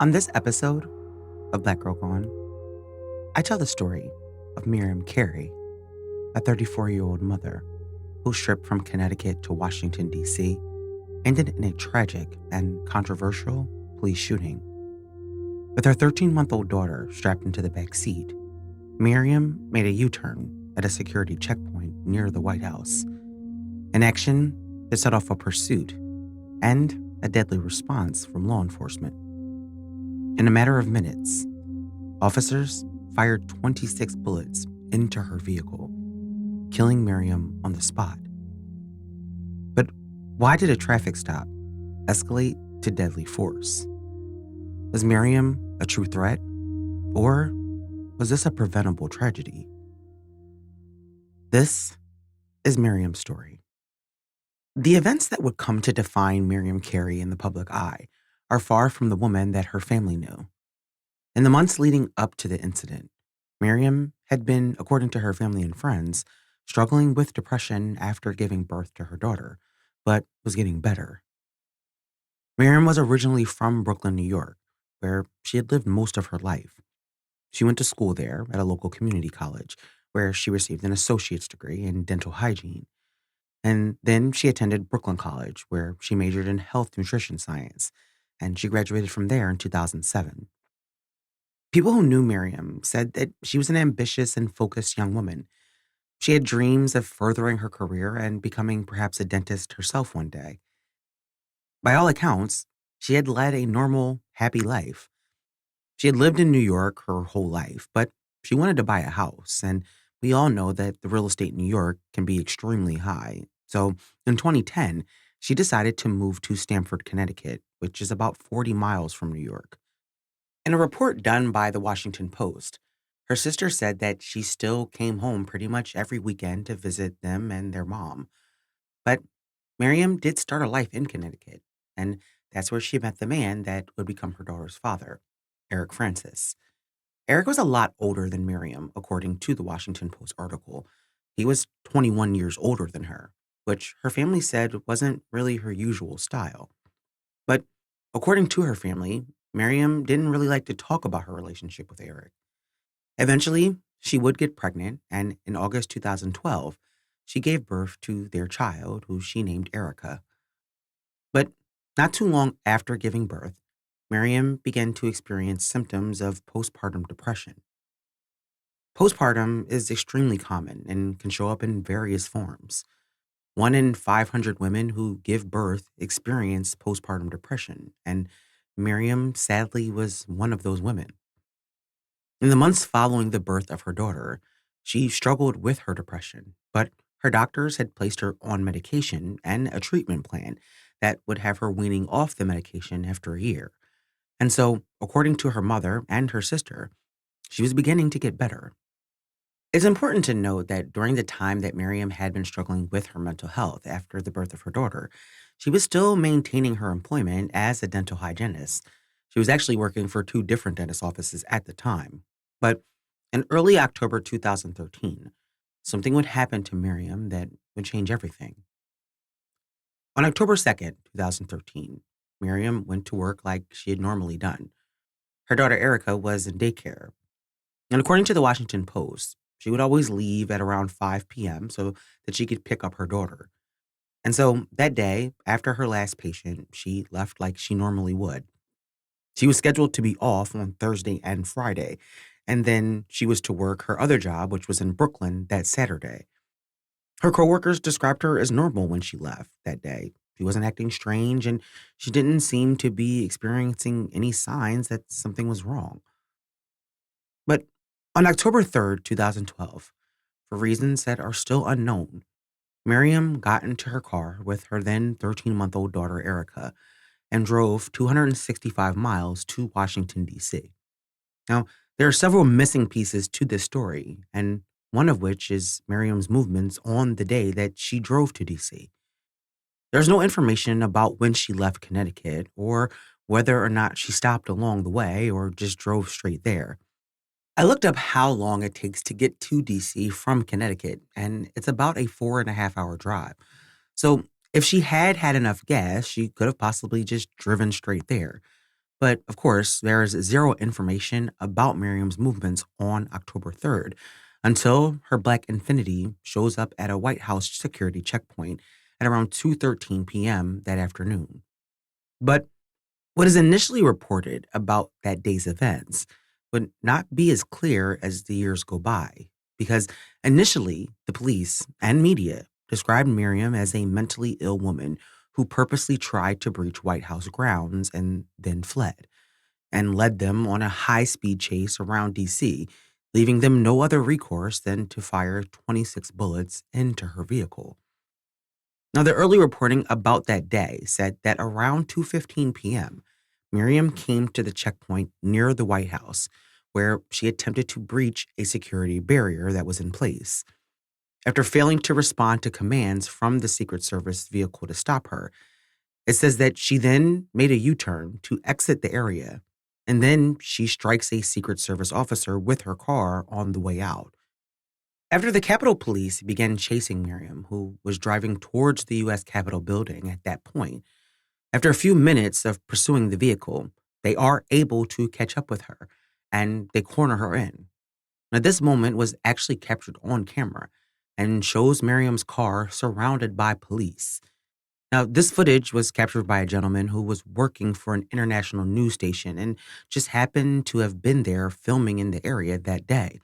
On this episode of Black Girl Gone, I tell the story of Miriam Carey, a 34-year-old mother whose trip from Connecticut to Washington, D.C. ended in a tragic and controversial police shooting. With her 13-month-old daughter strapped into the back seat, Miriam made a U-turn at a security checkpoint near the White House, an action that set off a pursuit and a deadly response from law enforcement. In a matter of minutes, officers fired 26 bullets into her vehicle, killing Miriam on the spot. But why did a traffic stop escalate to deadly force? Was Miriam a true threat, or was this a preventable tragedy? This is Miriam's story. The events that would come to define Miriam Carey in the public eye are far from the woman that her family knew. In the months leading up to the incident, Miriam had been, according to her family and friends, struggling with depression after giving birth to her daughter, but was getting better. Miriam was originally from Brooklyn, New York, where she had lived most of her life. She went to school there at a local community college, where she received an associate's degree in dental hygiene. And then she attended Brooklyn College, where she majored in health nutrition science, and she graduated from there in 2007. People who knew Miriam said that she was an ambitious and focused young woman. She had dreams of furthering her career and becoming perhaps a dentist herself one day. By all accounts, she had led a normal, happy life. She had lived in New York her whole life, but she wanted to buy a house, and we all know that the real estate in New York can be extremely high. So in 2010, she decided to move to Stamford, Connecticut, which is about 40 miles from New York. In a report done by the Washington Post, her sister said that she still came home pretty much every weekend to visit them and their mom. But Miriam did start a life in Connecticut, and that's where she met the man that would become her daughter's father, Eric Francis. Eric was a lot older than Miriam, according to the Washington Post article. He was 21 years older than her, which her family said wasn't really her usual style. But according to her family, Miriam didn't really like to talk about her relationship with Eric. Eventually, she would get pregnant, and in August 2012, she gave birth to their child, who she named Erica. But not too long after giving birth, Miriam began to experience symptoms of postpartum depression. Postpartum is extremely common and can show up in various forms. 1 in 500 women who give birth experience postpartum depression, and Miriam sadly was one of those women. In the months following the birth of her daughter, she struggled with her depression, but her doctors had placed her on medication and a treatment plan that would have her weaning off the medication after a year. And so, according to her mother and her sister, she was beginning to get better. It's important to note that during the time that Miriam had been struggling with her mental health after the birth of her daughter, she was still maintaining her employment as a dental hygienist. She was actually working for two different dentist offices at the time. But in early October 2013, something would happen to Miriam that would change everything. On October 2nd, 2013, Miriam went to work like she had normally done. Her daughter Erica was in daycare, and according to the Washington Post, she would always leave at around 5 p.m. so that she could pick up her daughter. And so that day, after her last patient, she left like she normally would. She was scheduled to be off on Thursday and Friday, and then she was to work her other job, which was in Brooklyn, that Saturday. Her coworkers described her as normal when she left that day. She wasn't acting strange, and she didn't seem to be experiencing any signs that something was wrong. But on October 3rd, 2012, for reasons that are still unknown, Miriam got into her car with her then 13-month-old daughter Erica and drove 265 miles to Washington, D.C. Now, there are several missing pieces to this story, and one of which is Miriam's movements on the day that she drove to D.C. There's no information about when she left Connecticut or whether or not she stopped along the way or just drove straight there. I looked up how long it takes to get to DC from Connecticut, and it's about a 4.5 hour drive. So if she had had enough gas, she could have possibly just driven straight there. But of course, there is zero information about Miriam's movements on October 3rd until her black Infiniti shows up at a White House security checkpoint at around 2:13 p.m. that afternoon. But what is initially reported about that day's events would not be as clear as the years go by, because initially the police and media described Miriam as a mentally ill woman who purposely tried to breach White House grounds and then fled, and led them on a high speed chase around DC, leaving them no other recourse than to fire 26 bullets into her vehicle. Now, the early reporting about that day said that around 2:15 p.m., Miriam came to the checkpoint near the White House, where she attempted to breach a security barrier that was in place. After failing to respond to commands from the Secret Service vehicle to stop her, it says that she then made a U turn to exit the area, and then she strikes a Secret Service officer with her car on the way out. After the Capitol Police began chasing Miriam, who was driving towards the U.S. Capitol building at that point, after a few minutes of pursuing the vehicle, they are able to catch up with her and they corner her in. Now, this moment was actually captured on camera and shows Miriam's car surrounded by police. Now, this footage was captured by a gentleman who was working for an international news station and just happened to have been there filming in the area that day.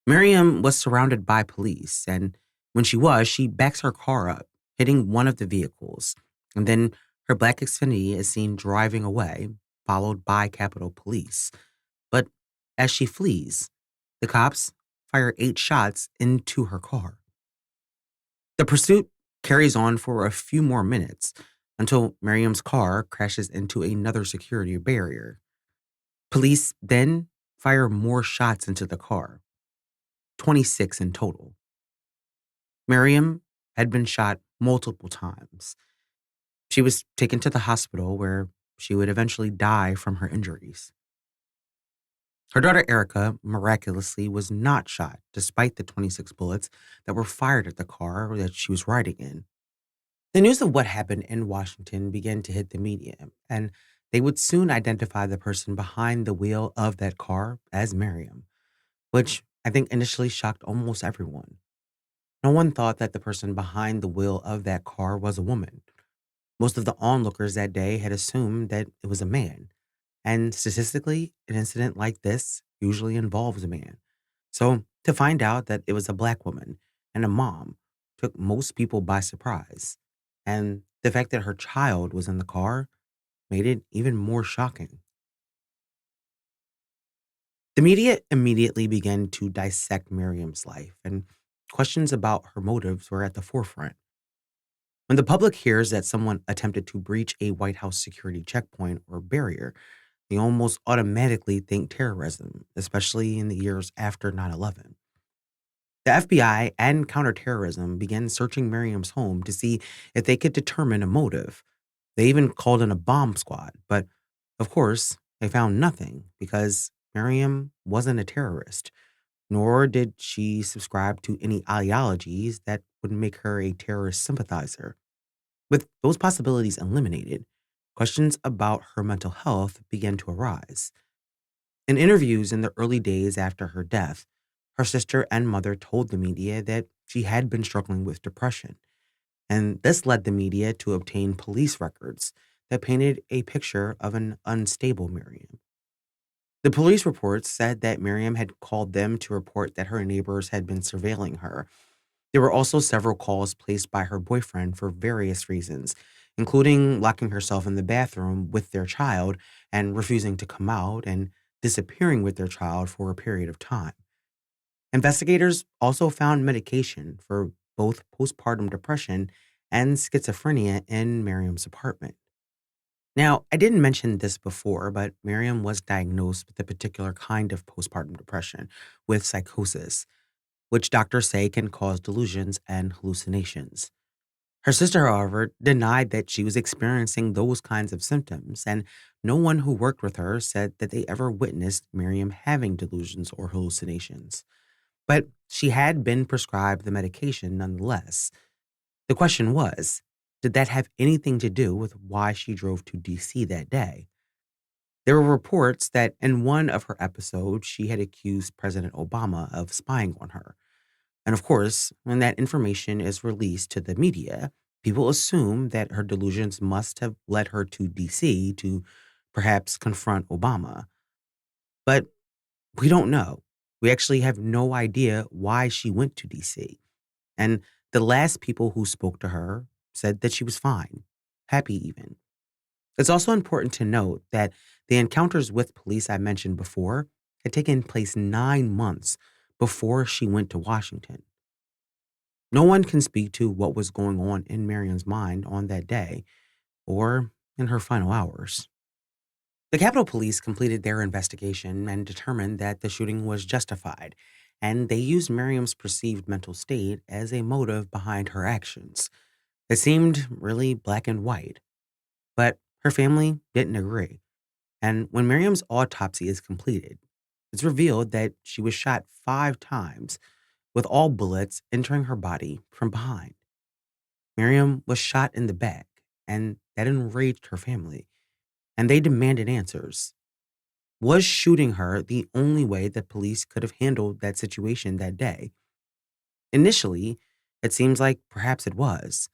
Miriam was surrounded by police, and when she backs her car up, hitting one of the vehicles, and then her black Xfinity is seen driving away, followed by Capitol Police. But as she flees, the cops fire 8 shots into her car. The pursuit carries on for a few more minutes until Miriam's car crashes into another security barrier. Police then fire more shots into the car, 26 in total. Miriam had been shot multiple times. She was taken to the hospital where she would eventually die from her injuries. Her daughter Erica miraculously was not shot despite the 26 bullets that were fired at the car that she was riding in. The news of what happened in Washington began to hit the media, and they would soon identify the person behind the wheel of that car as Miriam, which I think initially shocked almost everyone. No one thought that the person behind the wheel of that car was a woman. Most of the onlookers that day had assumed that it was a man. And statistically, an incident like this usually involves a man. So to find out that it was a black woman and a mom took most people by surprise. And the fact that her child was in the car made it even more shocking. The media immediately began to dissect Miriam's life, and questions about her motives were at the forefront. When the public hears that someone attempted to breach a White House security checkpoint or barrier, they almost automatically think terrorism, especially in the years after 9/11. The FBI and counterterrorism began searching Miriam's home to see if they could determine a motive. They even called in a bomb squad, but of course, they found nothing because Miriam wasn't a terrorist, nor did she subscribe to any ideologies that would make her a terrorist sympathizer. With those possibilities eliminated, questions about her mental health began to arise. In interviews in the early days after her death, her sister and mother told the media that she had been struggling with depression, and this led the media to obtain police records that painted a picture of an unstable Miriam. The police reports said that Miriam had called them to report that her neighbors had been surveilling her. There were also several calls placed by her boyfriend for various reasons, including locking herself in the bathroom with their child and refusing to come out and disappearing with their child for a period of time. Investigators also found medication for both postpartum depression and schizophrenia in Miriam's apartment. Now, I didn't mention this before, but Miriam was diagnosed with a particular kind of postpartum depression with psychosis, which doctors say can cause delusions and hallucinations. Her sister, however, denied that she was experiencing those kinds of symptoms, and no one who worked with her said that they ever witnessed Miriam having delusions or hallucinations. But she had been prescribed the medication nonetheless. The question was, did that have anything to do with why she drove to DC that day? There were reports that in one of her episodes, she had accused President Obama of spying on her. And of course, when that information is released to the media, people assume that her delusions must have led her to DC to perhaps confront Obama. But we don't know. We actually have no idea why she went to DC. And the last people who spoke to her said that she was fine, happy even. It's also important to note that the encounters with police I mentioned before had taken place 9 months before she went to Washington. No one can speak to what was going on in Miriam's mind on that day or in her final hours. The Capitol Police completed their investigation and determined that the shooting was justified, and they used Miriam's perceived mental state as a motive behind her actions. It seemed really black and white, but her family didn't agree. And when Miriam's autopsy is completed, it's revealed that she was shot 5 times, with all bullets entering her body from behind. Miriam was shot in the back, and that enraged her family, and they demanded answers. Was shooting her the only way that police could have handled that situation that day? Initially, it seems like perhaps it was,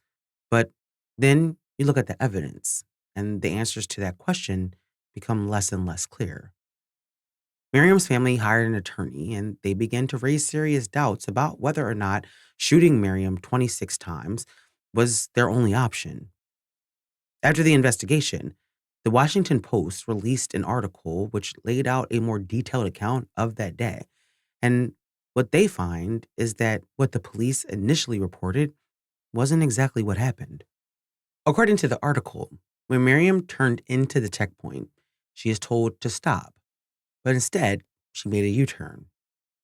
but then you look at the evidence, and the answers to that question become less and less clear. Miriam's family hired an attorney, and they began to raise serious doubts about whether or not shooting Miriam 26 times was their only option. After the investigation, the Washington Post released an article which laid out a more detailed account of that day. And what they find is that what the police initially reported wasn't exactly what happened. According to the article, when Miriam turned into the checkpoint, she is told to stop, but instead, she made a U turn.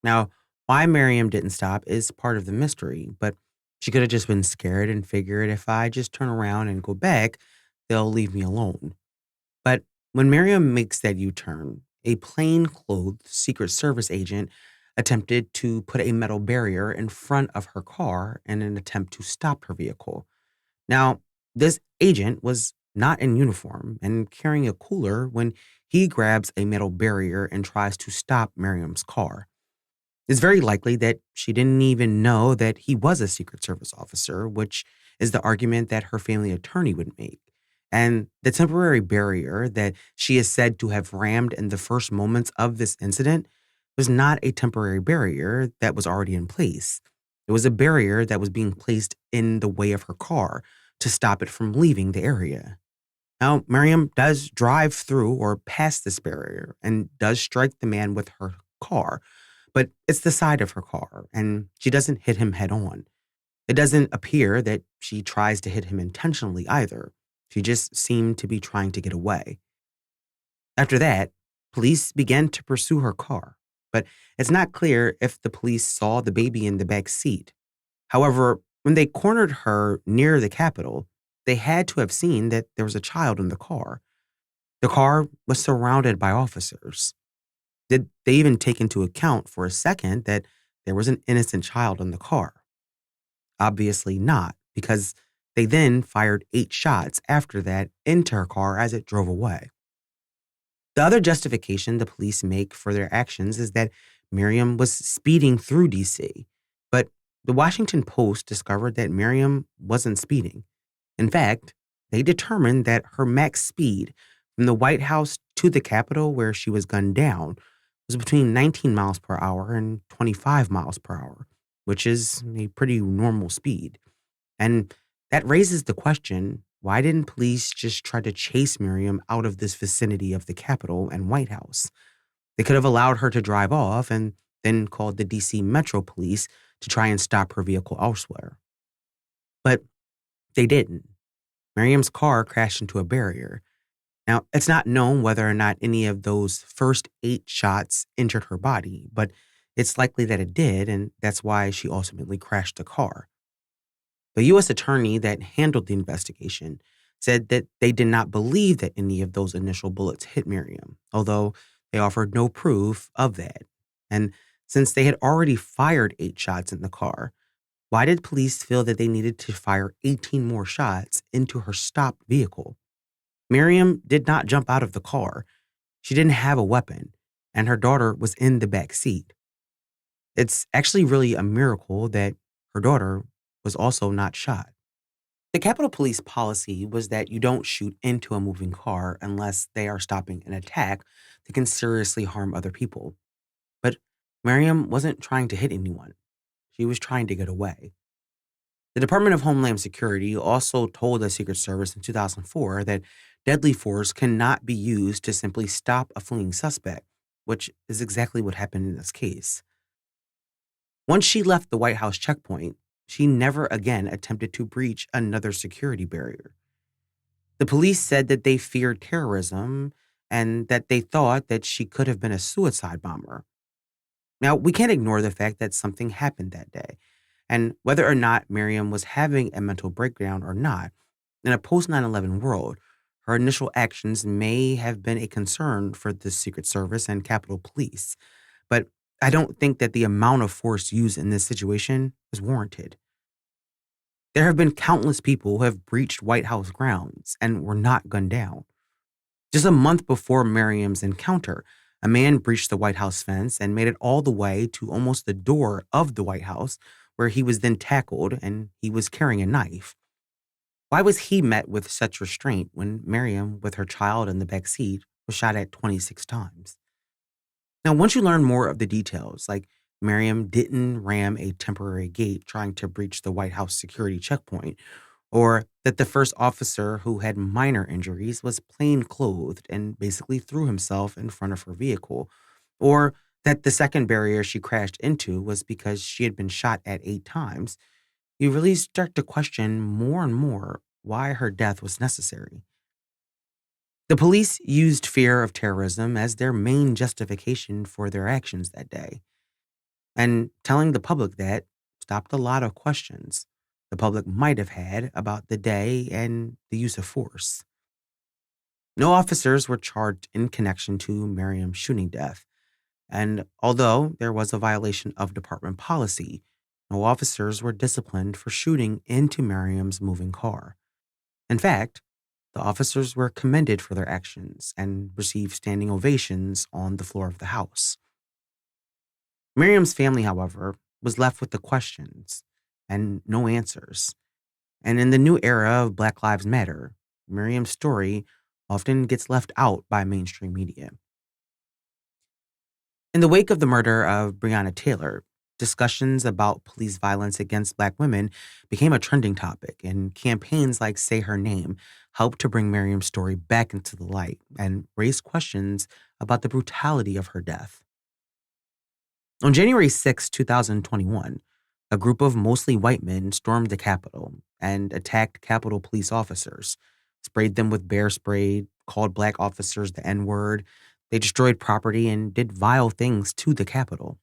Now, why Miriam didn't stop is part of the mystery, but she could have just been scared and figured if I just turn around and go back, they'll leave me alone. But when Miriam makes that U turn, a plainclothes Secret Service agent attempted to put a metal barrier in front of her car in an attempt to stop her vehicle. Now, this agent was not in uniform and carrying a cooler when he grabs a metal barrier and tries to stop Miriam's car. It's very likely that she didn't even know that he was a Secret Service officer, which is the argument that her family attorney would make. And the temporary barrier that she is said to have rammed in the first moments of this incident was not a temporary barrier that was already in place. It was a barrier that was being placed in the way of her car to stop it from leaving the area. Now, Miriam does drive through or past this barrier and does strike the man with her car, but it's the side of her car, and she doesn't hit him head on. It doesn't appear that she tries to hit him intentionally either. She just seemed to be trying to get away. After that, police began to pursue her car, but it's not clear if the police saw the baby in the back seat. However, when they cornered her near the Capitol, they had to have seen that there was a child in the car. The car was surrounded by officers. Did they even take into account for a second that there was an innocent child in the car? Obviously not, because they then fired 8 shots after that into her car as it drove away. The other justification the police make for their actions is that Miriam was speeding through DC, but the Washington Post discovered that Miriam wasn't speeding. In fact, they determined that her max speed from the White House to the Capitol where she was gunned down was between 19 miles per hour and 25 miles per hour, which is a pretty normal speed. And that raises the question, why didn't police just try to chase Miriam out of this vicinity of the Capitol and White House? They could have allowed her to drive off and then called the DC Metro Police to try and stop her vehicle elsewhere. But they didn't. Miriam's car crashed into a barrier. Now, it's not known whether or not any of those first 8 shots injured her body, but it's likely that it did, and that's why she ultimately crashed the car. The U.S. attorney that handled the investigation said that they did not believe that any of those initial bullets hit Miriam, although they offered no proof of that. And since they had already fired 8 shots in the car, why did police feel that they needed to fire 18 more shots into her stopped vehicle? Miriam did not jump out of the car. She didn't have a weapon, and her daughter was in the back seat. It's actually really a miracle that her daughter was also not shot. The Capitol Police policy was that you don't shoot into a moving car unless they are stopping an attack that can seriously harm other people. But Miriam wasn't trying to hit anyone. She was trying to get away. The Department of Homeland Security also told the Secret Service in 2004 that deadly force cannot be used to simply stop a fleeing suspect, which is exactly what happened in this case. Once she left the White House checkpoint, she never again attempted to breach another security barrier. The police said that they feared terrorism and that they thought that she could have been a suicide bomber. Now, we can't ignore the fact that something happened that day. And whether or not Miriam was having a mental breakdown or not, in a post 9/11 world, her initial actions may have been a concern for the Secret Service and Capitol Police. But I don't think that the amount of force used in this situation is warranted. There have been countless people who have breached White House grounds and were not gunned down. Just a month before Miriam's encounter, a man breached the White House fence and made it all the way to almost the door of the White House, where he was then tackled and he was carrying a knife. Why was he met with such restraint when Miriam, with her child in the back seat, was shot at 26 times? Now, once you learn more of the details, like Miriam didn't ram a temporary gate trying to breach the White House security checkpoint, or that the first officer who had minor injuries was plain clothed and basically threw himself in front of her vehicle, or that the second barrier she crashed into was because she had been shot at 8 times, you really start to question more and more why her death was necessary. The police used fear of terrorism as their main justification for their actions that day. And telling the public that stopped a lot of questions the public might have had about the day and the use of force. No officers were charged in connection to Miriam's shooting death. And although there was a violation of department policy, no officers were disciplined for shooting into Miriam's moving car. In fact, the officers were commended for their actions and received standing ovations on the floor of the House. Miriam's family, however, was left with the questions and no answers. And in the new era of Black Lives Matter, Miriam's story often gets left out by mainstream media. In the wake of the murder of Breonna Taylor, discussions about police violence against Black women became a trending topic, and campaigns like Say Her Name helped to bring Miriam's story back into the light and raise questions about the brutality of her death. On January 6, 2021, a group of mostly white men stormed the Capitol and attacked Capitol police officers, sprayed them with bear spray, called Black officers the N-word. They destroyed property and did vile things to the Capitol.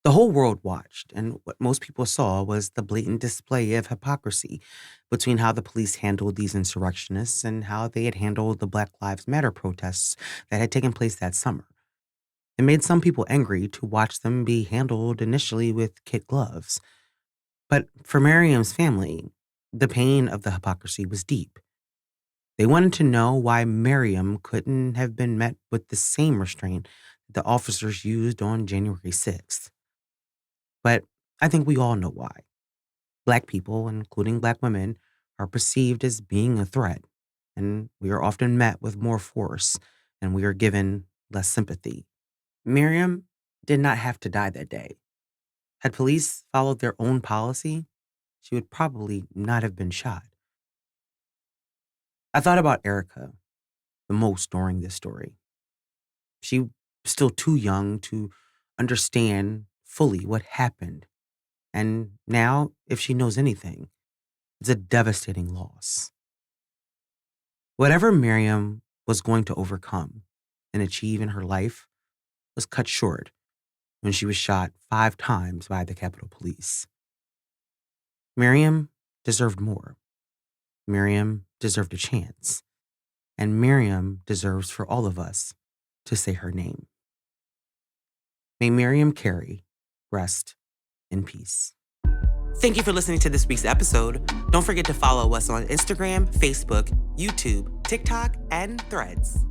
The whole world watched, and what most people saw was the blatant display of hypocrisy between how the police handled these insurrectionists and how they had handled the Black Lives Matter protests that had taken place that summer. It made some people angry to watch them be handled initially with kid gloves. But for Miriam's family, the pain of the hypocrisy was deep. They wanted to know why Miriam couldn't have been met with the same restraint the officers used on January 6th. But I think we all know why. Black people, including Black women, are perceived as being a threat, and we are often met with more force, and we are given less sympathy. Miriam did not have to die that day. Had police followed their own policy, she would probably not have been shot. I thought about Erica the most during this story. She was still too young to understand fully what happened. And now, if she knows anything, it's a devastating loss. Whatever Miriam was going to overcome and achieve in her life was cut short when she was shot 5 times by the Capitol Police. Miriam deserved more. Miriam deserved a chance. And Miriam deserves for all of us to say her name. May Miriam Carey rest in peace. Thank you for listening to this week's episode. Don't forget to follow us on Instagram, Facebook, YouTube, TikTok, and Threads.